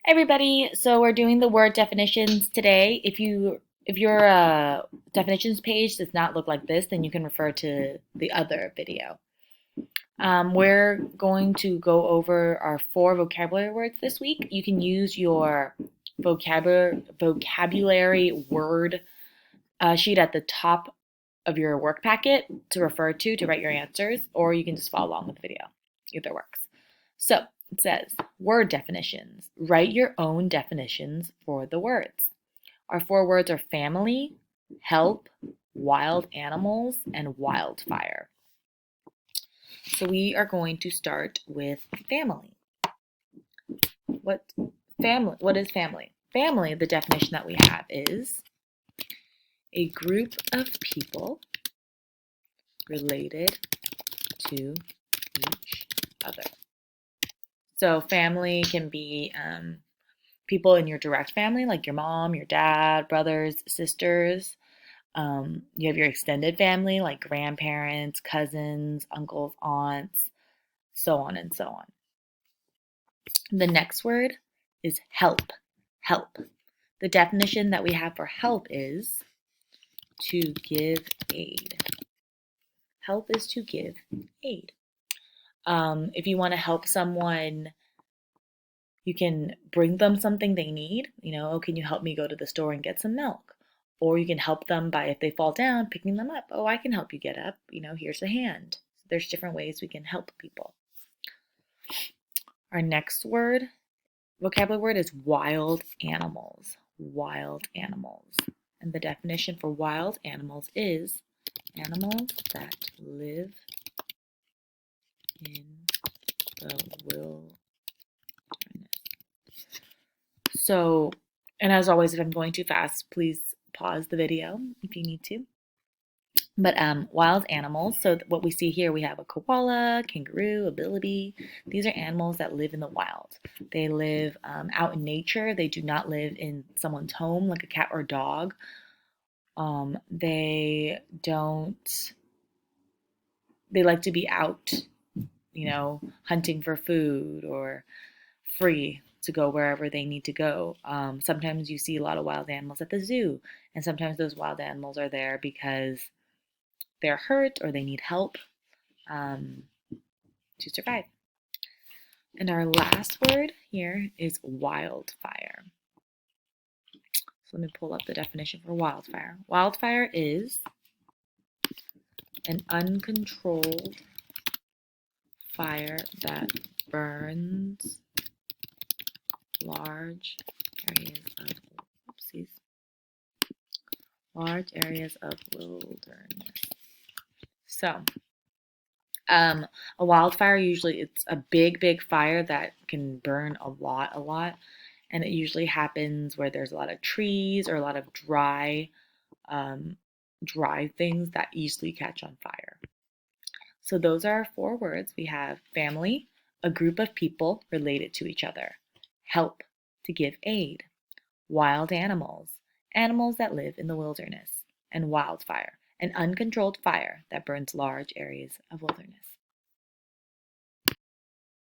Everybody, so we're doing the word definitions today. If your definitions page does not look like this, then you can refer to the other video. We're going to go over our 4 vocabulary words this week. You can use your vocabulary word sheet at the top of your work packet to refer to write your answers, or you can just follow along with the video. Either works. So it says word definitions. Write your own definitions for the words. Our 4 words are family, help, wild animals, and wildfire. So we are going to start with family. What is family? Family, the definition that we have is a group of people related to each other. So family can be people in your direct family, like your mom, your dad, brothers, sisters. You have your extended family, like grandparents, cousins, uncles, aunts, so on and so on. The next word is help. Help. The definition that we have for help is to give aid. Help is to give aid. If you want to help someone, you can bring them something they need. Oh, can you help me go to the store and get some milk? Or you can help them by, if they fall down, picking them up. Oh, I can help you get up. Here's a hand. There's different ways we can help people. Our next vocabulary word is wild animals. Wild animals. And the definition for wild animals is animals that live in the wilderness. So, and as always, if I'm going too fast, please pause the video if you need to. But wild animals, so what we see here, we have a koala, kangaroo, a billy. These are animals that live in the wild. They live out in nature. They do not live in someone's home like a cat or dog. They like to be out, hunting for food or free to go wherever they need to go. Sometimes you see a lot of wild animals at the zoo, and sometimes those wild animals are there because they're hurt or they need help to survive. And our last word here is wildfire. So let me pull up the definition for wildfire. Wildfire is an uncontrolled fire that burns large areas of wilderness. So, a wildfire, usually it's a big fire that can burn a lot, and it usually happens where there's a lot of trees or a lot of dry things that easily catch on fire. So those are our 4 words. We have family, a group of people related to each other. Help, to give aid. Wild animals, animals that live in the wilderness. And wildfire, an uncontrolled fire that burns large areas of wilderness.